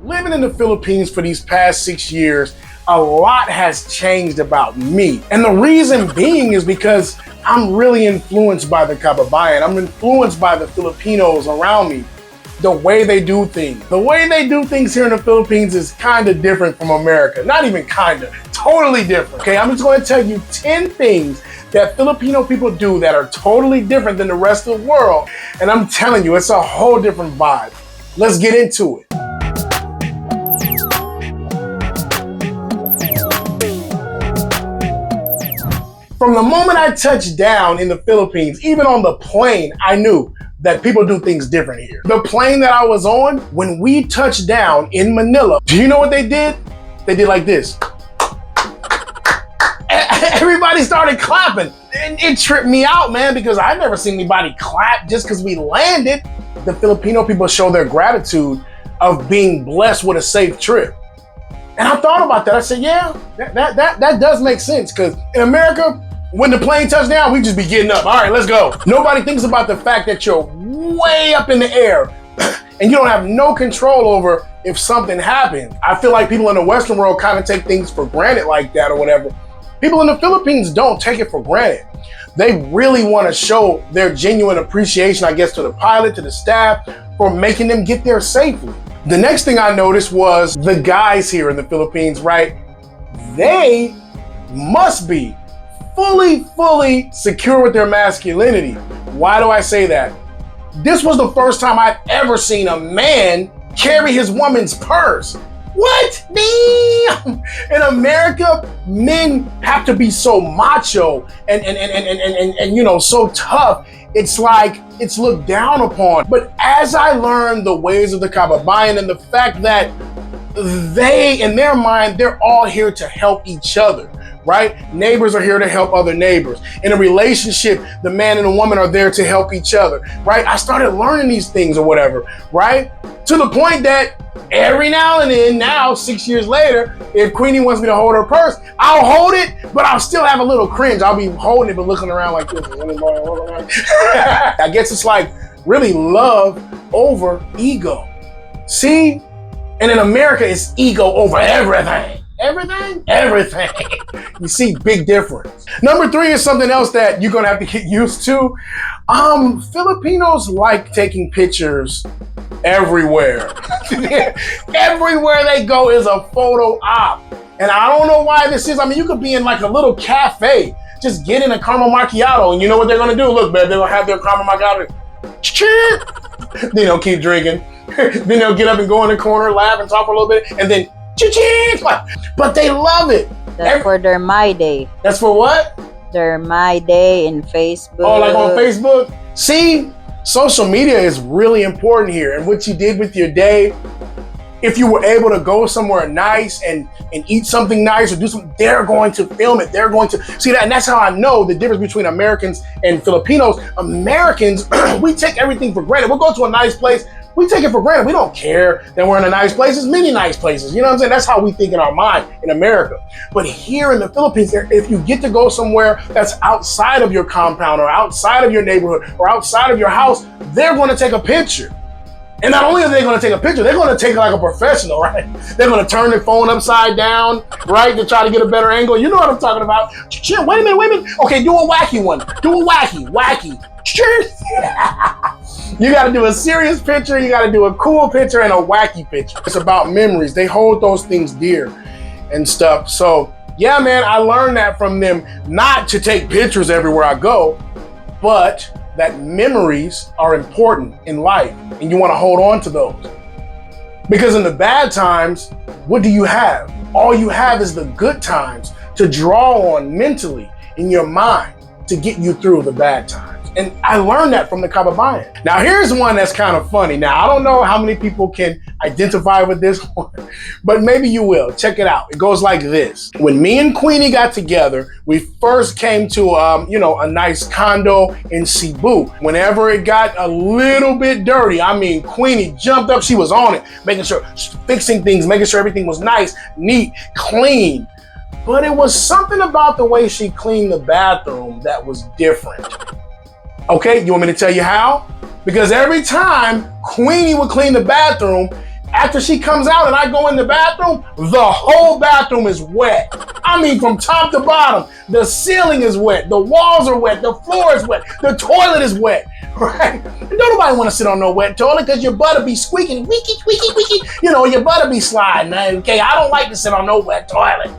living in the Philippines for these past 6 years, a lot has changed about me. And the reason being is because I'm really influenced by the kababayan. I'm influenced by the Filipinos around me, the way they do things. The way they do things here in the Philippines is kind of different from America. Not even kind of, totally different. Okay, I'm just going to tell you 10 things that Filipino people do that are totally different than the rest of the world. And I'm telling you, it's a whole different vibe. Let's get into it. From the moment I touched down in the Philippines, even on the plane, I knew that people do things different here. The plane that I was on, when we touched down in Manila, do you know what they did? They did like this. Everybody started clapping. And it tripped me out, man, because I've never seen anybody clap just because we landed. The Filipino people show their gratitude of being blessed with a safe trip. And I thought about that. I said, yeah, that does make sense, because in America, when the plane touched down, we just be getting up. All right, let's go. Nobody thinks about the fact that you're way up in the air and you don't have no control over if something happens. I feel like people in the Western world kind of take things for granted like that or whatever. People in the Philippines don't take it for granted. They really want to show their genuine appreciation, I guess, to the pilot, to the staff, for making them get there safely. The next thing I noticed was the guys here in the Philippines, right? They must be fully secure with their masculinity. Why do I say that? This was the first time I've ever seen a man carry his woman's purse. What? Damn! In America, men have to be so macho and you know, so tough. It's like it's looked down upon. But as I learned the ways of the kababayan and the fact that they, in their mind, they're all here to help each other, right? Neighbors are here to help other neighbors. In a relationship, the man and the woman are there to help each other, right? I started learning these things or whatever, right? To the point that every now and then, now 6 years later, if Queenie wants me to hold her purse, I'll hold it, but I'll still have a little cringe. I'll be holding it, but looking around like this. I guess it's like really love over ego. See? And in America, it's ego over everything. Everything? Everything. You see, big difference. Number 3 is something else that you're gonna have to get used to. Filipinos like taking pictures everywhere. Everywhere they go is a photo op. And I don't know why this is. I mean, you could be in like a little cafe, just get in a caramel macchiato, and you know what they're gonna do? Look, man, they're gonna have their caramel macchiato. Then they'll keep drinking. Then they'll get up and go in the corner, laugh and talk for a little bit, and then but they love it. That's for their My Day. That's for what? Their My Day in Facebook. Oh, like on Facebook? See, social media is really important here. And what you did with your day, if you were able to go somewhere nice and eat something nice or do something, they're going to film it. They're going to see that. And that's how I know the difference between Americans and Filipinos. Americans, we take everything for granted. We'll go to a nice place. We take it for granted. We don't care that we're in a nice place. There's many nice places. You know what I'm saying? That's how we think in our mind in America. But here in the Philippines, if you get to go somewhere that's outside of your compound or outside of your neighborhood or outside of your house, they're going to take a picture. And not only are they going to take a picture, they're going to take it like a professional, right? They're going to turn their phone upside down, right, to try to get a better angle. You know what I'm talking about. Chill, wait a minute. Okay, do a wacky one. Do a wacky. You got to do a serious picture, you got to do a cool picture and a wacky picture. It's about memories. They hold those things dear and stuff. So yeah, man, I learned that from them, not to take pictures everywhere I go, but that memories are important in life and you want to hold on to those. Because in the bad times, what do you have? All you have is the good times to draw on mentally in your mind to get you through the bad times. And I learned that from the kababayan. Now here's one that's kind of funny. Now I don't know how many people can identify with this one, but maybe you will. Check it out. It goes like this. When me and Queenie got together, we first came to a nice condo in Cebu. Whenever it got a little bit dirty, I mean, Queenie jumped up, she was on it, making sure, fixing things, making sure everything was nice, neat, clean. But it was something about the way she cleaned the bathroom that was different. Okay, you want me to tell you how? Because every time Queenie would clean the bathroom, After she comes out and I go in the bathroom, the whole bathroom is wet. I mean, from top to bottom. The ceiling is wet. The walls are wet. The floor is wet. The toilet is wet. Right? And don't nobody want to sit on no wet toilet because your butt will be squeaking, squeaky, squeaky, squeaky. You know, your butt will be sliding. Okay, I don't like to sit on no wet toilet.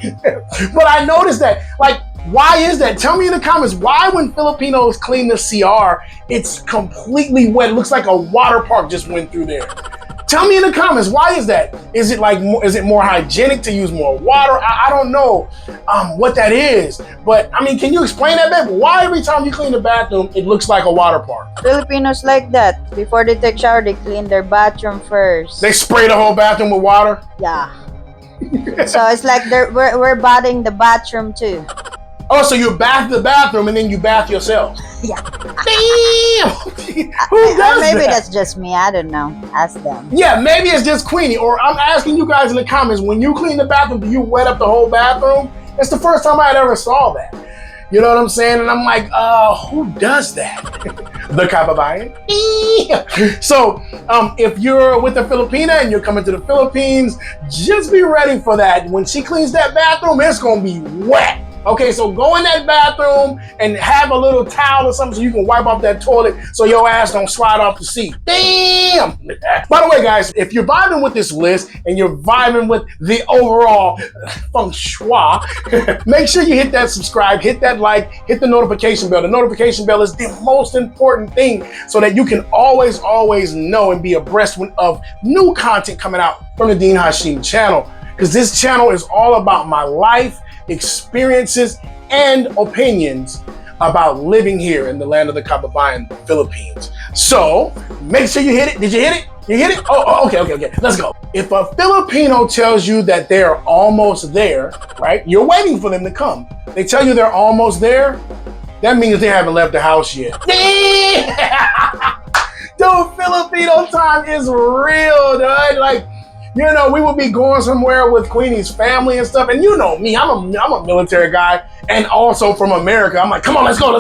But I noticed that, like, why is that? Tell me in the comments, why when Filipinos clean the CR, it's completely wet. It looks like a water park just went through there. Tell me in the comments, why is that? Is it like is it more hygienic to use more water? I don't know what that is. But I mean, can you explain that, babe? Why every time you clean the bathroom, it looks like a water park? Filipinos like that. Before they take shower, they clean their bathroom first. They spray the whole bathroom with water? Yeah. So it's like we're bathing the bathroom too. Oh, so you bath the bathroom and then you bath yourself? Yeah. Damn! Who does maybe that? that's just me. I don't know. Ask them. Yeah, maybe it's just Queenie. Or I'm asking you guys in the comments, when you clean the bathroom, do you wet up the whole bathroom? It's the first time I had ever saw that. You know what I'm saying? And I'm like, who does that? The kababayan? So, if you're with a Filipina and you're coming to the Philippines, just be ready for that. When she cleans that bathroom, it's gonna be wet. Okay, so go in that bathroom and have a little towel or something so you can wipe off that toilet so your ass don't slide off the seat. Damn! By the way, guys, if you're vibing with this list and you're vibing with the overall feng shui, make sure you hit that subscribe, hit that like, hit the notification bell. The notification bell is the most important thing so that you can always know and be abreast of new content coming out from the Dean Hashim channel. Because this channel is all about my life, experiences, and opinions about living here in the land of the Kababayan, Philippines. So make sure you hit it. Did you hit it? You hit it? Oh, okay. Let's go. If a Filipino tells you that they're almost there, right? You're waiting for them to come. They tell you they're almost there. That means they haven't left the house yet. Dude, Filipino time is real, dude. Like, you know, we would be going somewhere with Queenie's family and stuff. And you know me, I'm a military guy and also from America. I'm like, come on, let's go.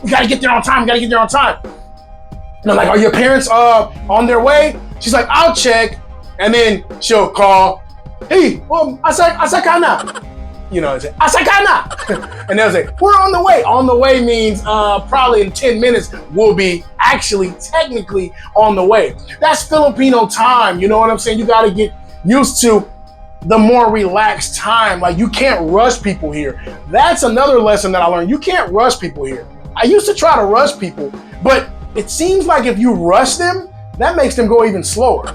We gotta get there on time. And I'm like, are your parents on their way? She's like, I'll check. And then she'll call, hey, asakana. You know, say, asakana. And they'll say, we're on the way. On the way means probably in 10 minutes, we'll be actually technically on the way. That's Filipino time. You know what I'm saying? You got to get used to the more relaxed time. Like, you can't rush people here. That's another lesson that I learned. You can't rush people here. I used to try to rush people, but it seems like if you rush them, that makes them go even slower.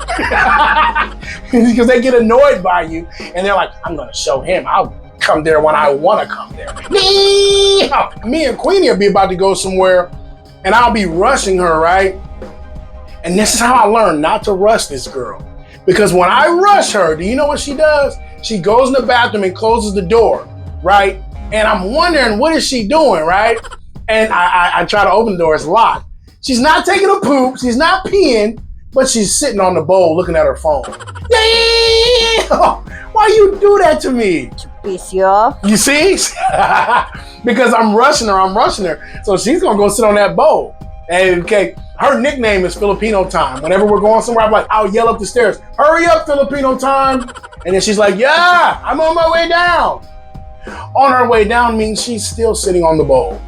Because they get annoyed by you and they're like, I'm going to show him. I'll come there when I want to come there. Me and Queenie will be about to go somewhere and I'll be rushing her, right? And this is how I learned not to rush this girl. Because when I rush her, do you know what she does? She goes in the bathroom and closes the door, right? And I'm wondering, what is she doing, right? And I try to open the door, it's locked. She's not taking a poop, she's not peeing, but she's sitting on the bowl looking at her phone. Damn! Why you do that to me? To piss you off. You see? Because I'm rushing her. So she's gonna go sit on that bowl. And okay, her nickname is Filipino time. Whenever we're going somewhere, I'm like, I'll yell up the stairs, hurry up, Filipino time. And then she's like, yeah, I'm on my way down. On her way down means she's still sitting on the bowl.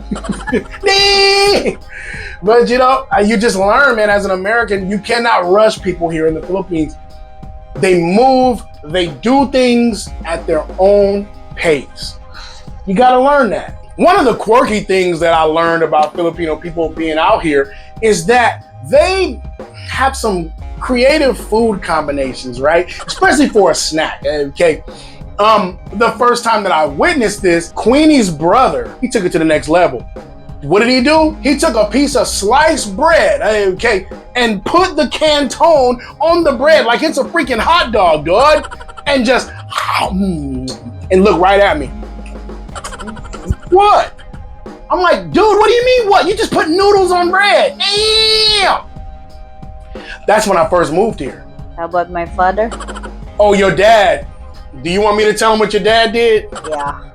But you know, you just learn, man, as an American, you cannot rush people here in the Philippines. They move, they do things at their own pace. You gotta learn that. One of the quirky things that I learned about Filipino people being out here is that they have some creative food combinations, right? Especially for a snack, okay? The first time that I witnessed this, Queenie's brother, he took it to the next level. What did he do? He took a piece of sliced bread, okay, and put the canton on the bread like it's a freaking hot dog, dude, and just, and look right at me. What? I'm like, dude, what do you mean what? You just put noodles on bread. Damn! That's when I first moved here. How about my father? Oh, your dad. Do you want me to tell him what your dad did? Yeah.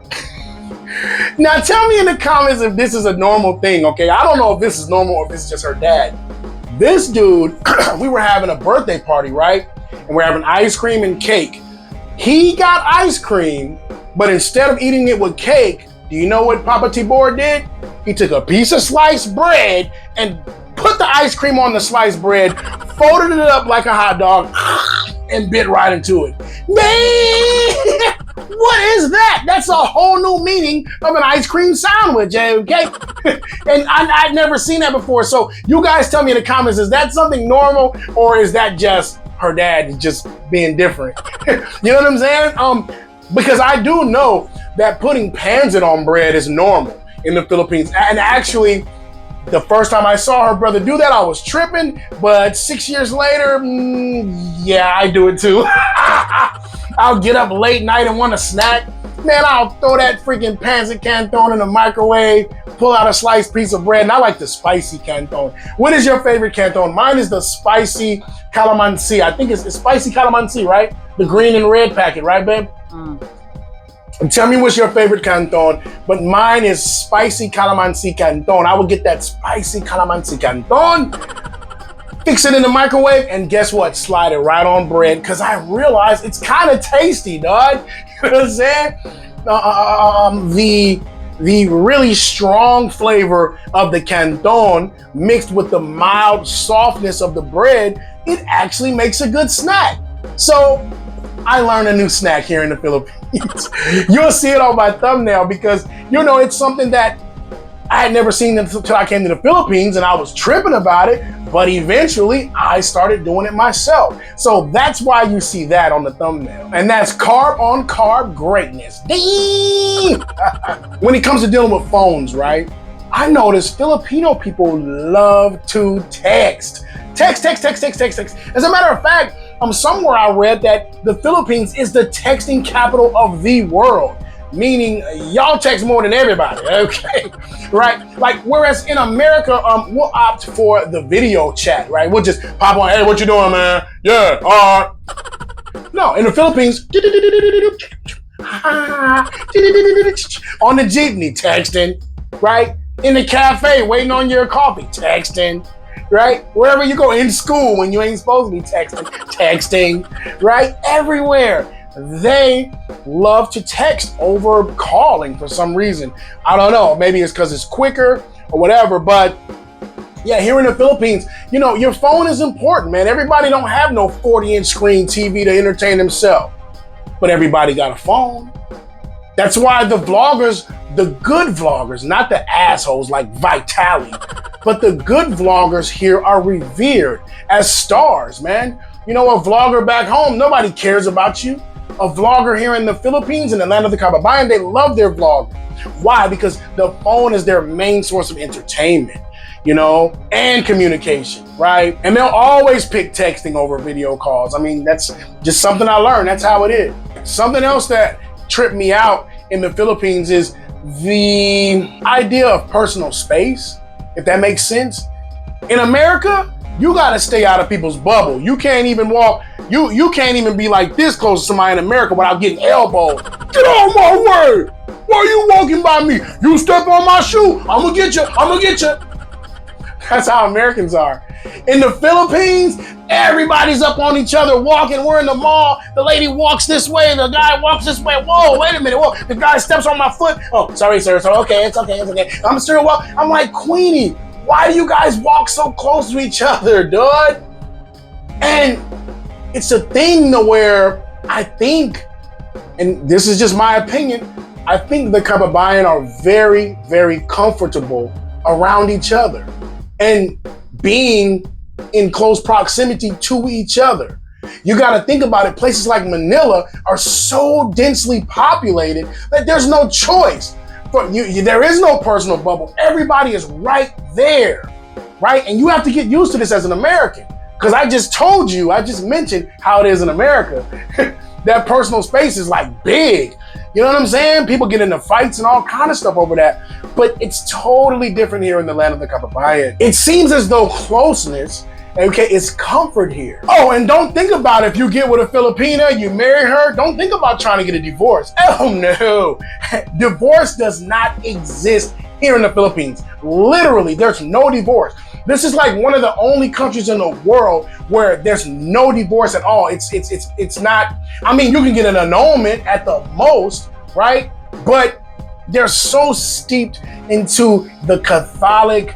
Now tell me in the comments if this is a normal thing, okay? I don't know if this is normal or if this is just her dad. This dude, we were having a birthday party, right? and we're having ice cream and cake. He got ice cream, but instead of eating it with cake, do you know what Papa Tibor did? He took a piece of sliced bread and put the ice cream on the sliced bread, folded it up like a hot dog, and bit right into it. Man, what is that? That's a whole new meaning of an ice cream sandwich, okay? And I'd never seen that before. So you guys tell me in the comments, is that something normal, or is that just her dad just being different? You know what I'm saying? Because I do know that putting pancit on bread is normal in the Philippines. And actually, the first time I saw her brother do that, I was tripping. But 6 years later, yeah, I do it too. I'll get up late night and want a snack. Man, I'll throw that freaking pancit canton in the microwave, pull out a sliced piece of bread, and I like the spicy canton. What is your favorite canton? Mine is the spicy calamansi. I think it's spicy calamansi, right? The green and red packet, right, babe? And tell me what's your favorite canton, but mine is spicy calamansi canton. I would get that spicy calamansi canton, fix it in the microwave, and guess what? Slide it right on bread, because I realize it's kind of tasty, dog. You know what I'm saying? The really strong flavor of the canton mixed with the mild softness of the bread, it actually makes a good snack. So I learned a new snack here in the Philippines. You'll see it on my thumbnail because, you know, it's something that I had never seen until I came to the Philippines, and I was tripping about it, but eventually I started doing it myself. So that's why you see that on the thumbnail. And that's carb on carb greatness. When it comes to dealing with phones, right? I noticed Filipino people love to text. Text. As a matter of fact, somewhere I read that the Philippines is the texting capital of the world, meaning y'all text more than everybody, okay? Right? Like, whereas in America, we'll opt for the video chat, right? We'll just pop on, hey, what you doing, man? Yeah, all right. No, in the Philippines, on the jeepney, texting, right? In the cafe, waiting on your coffee, texting. Right? Wherever you go, in school when you ain't supposed to be texting, right? Everywhere. They love to text over calling for some reason. I don't know. Maybe it's because it's quicker or whatever. But yeah, here in the Philippines, you know, your phone is important, man. Everybody don't have no 40-inch screen TV to entertain themselves. But everybody got a phone. That's why the vloggers, the good vloggers, not the assholes like Vitali, but the good vloggers here are revered as stars, man. You know, a vlogger back home, nobody cares about you. A vlogger here in the Philippines, in the land of the kababayan, they love their vlog. Why? Because the phone is their main source of entertainment, you know, and communication, right? And they'll always pick texting over video calls. I mean, that's just something I learned. That's how it is. Something else that tripped me out in the Philippines is the idea of personal space, if that makes sense. In America, you gotta stay out of people's bubble. You can't even walk, you can't even be like this close to somebody in America without getting elbowed. Get out of my way! Why are you walking by me? You step on my shoe, I'm gonna get you. That's how Americans are. In the Philippines, everybody's up on each other walking. We're in the mall. The lady walks this way. The guy walks this way. Whoa, wait a minute. Whoa, the guy steps on my foot. Oh, sorry, sir. So, okay, it's okay. I'm still walking. I'm like, Queenie, why do you guys walk so close to each other, dude? And it's a thing to where I think, and this is just my opinion, I think the kababayan are very, very comfortable around each other and being in close proximity to each other. You got to think about it. Places like Manila are so densely populated that there's no choice. But there is no personal bubble. Everybody is right there, right? And you have to get used to this as an American, because I just mentioned how it is in America. That personal space is like big. You know what I'm saying? People get into fights and all kind of stuff over that. But it's totally different here in the land of the kababayan. It seems as though closeness, okay, is comfort here. Oh, and don't think about if you get with a Filipina, you marry her, don't think about trying to get a divorce. Oh no, divorce does not exist here in the Philippines. Literally, there's no divorce. This is like one of the only countries in the world where there's no divorce at all. It's not, I mean, you can get an annulment at the most, right? But they're so steeped into the Catholic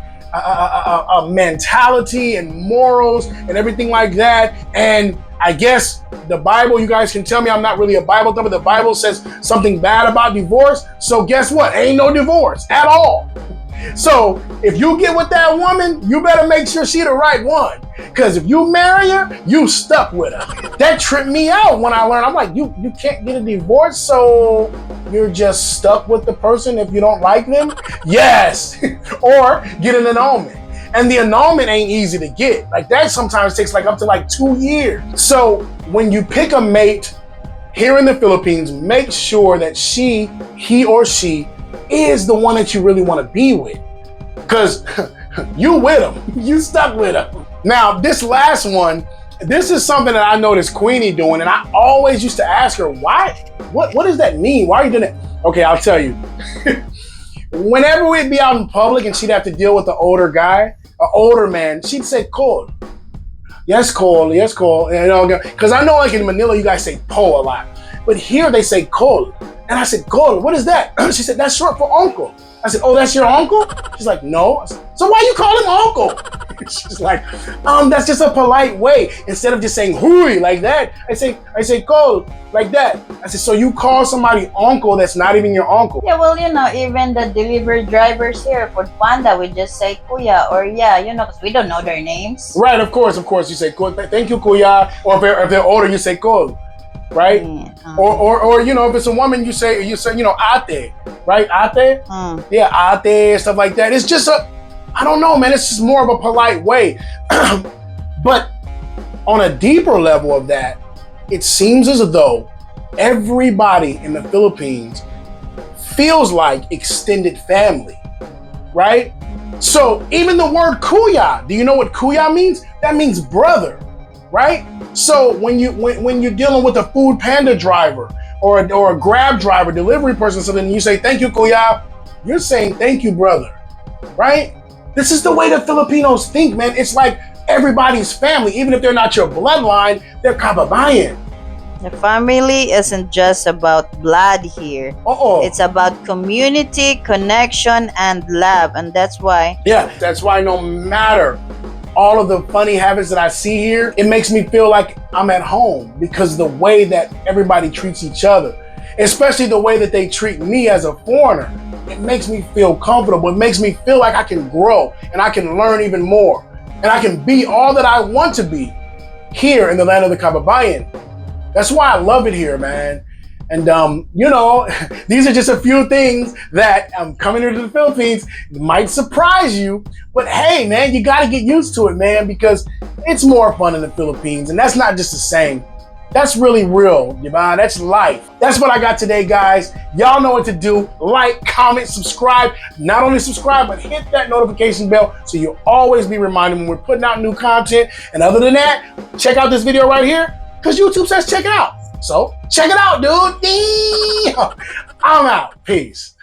mentality and morals and everything like that. And I guess the Bible, you guys can tell me I'm not really a Bible thumper. The Bible says something bad about divorce. So guess what? Ain't no divorce at all. So if you get with that woman, you better make sure she the right one. Because if you marry her, you stuck with her. That tripped me out when I learned. I'm like, you can't get a divorce, so you're just stuck with the person if you don't like them? Yes. Or get an annulment. And the annulment ain't easy to get. Like that sometimes takes like up to like 2 years. So when you pick a mate here in the Philippines, make sure that he or she is the one that you really want to be with. Because you with them. You stuck with them. Now, this last one, this is something that I noticed Queenie doing, and I always used to ask her, why? What does that mean? Why are you doing it? Okay, I'll tell you. Whenever we'd be out in public and she'd have to deal with an older guy, an older man, she'd say, Cole. Yes, Cole. Yes, Cole. You know, because I know like in Manila, you guys say po a lot. But here they say Cole. And I said, Cole, what is that? She said, that's short for uncle. I said, oh, that's your uncle? She's like, no. I said, so why you call him uncle? She's like, that's just a polite way. Instead of just saying hui like that, I say Cole like that. I said, so you call somebody uncle that's not even your uncle? Yeah, well, you know, even the delivery drivers here for Panda, we just say kuya or yeah, you know, because we don't know their names. Right, of course. You say, thank you, kuya. Or if they're older, you say Cole. Right? Or you know, if it's a woman, you say, you know, ate, right? Ate? Yeah, ate, stuff like that. It's just I don't know, man. It's just more of a polite way. But on a deeper level of that, it seems as though everybody in the Philippines feels like extended family, right? So even the word kuya, do you know what kuya means? That means brother, right? So when you're dealing with a food panda driver or a Grab driver, delivery person, so then you say, thank you, kuya, you're saying, thank you, brother, right? This is the way the Filipinos think, man. It's like everybody's family. Even if they're not your bloodline, they're kababayan. The family isn't just about blood here. It's about community, connection, and love. And that's why. Yeah, that's why no matter all of the funny habits that I see here, it makes me feel like I'm at home because the way that everybody treats each other, especially the way that they treat me as a foreigner, it makes me feel comfortable. It makes me feel like I can grow and I can learn even more and I can be all that I want to be here in the land of the Kababayan. That's why I love it here, man. And, you know, these are just a few things that coming into the Philippines might surprise you. But hey, man, you got to get used to it, man, because it's more fun in the Philippines. And that's not just the same. That's really real, diba? That's life. That's what I got today, guys. Y'all know what to do. Like, comment, subscribe. Not only subscribe, but hit that notification bell so you'll always be reminded when we're putting out new content. And other than that, check out this video right here because YouTube says check it out. So check it out, dude. Damn. I'm out. Peace.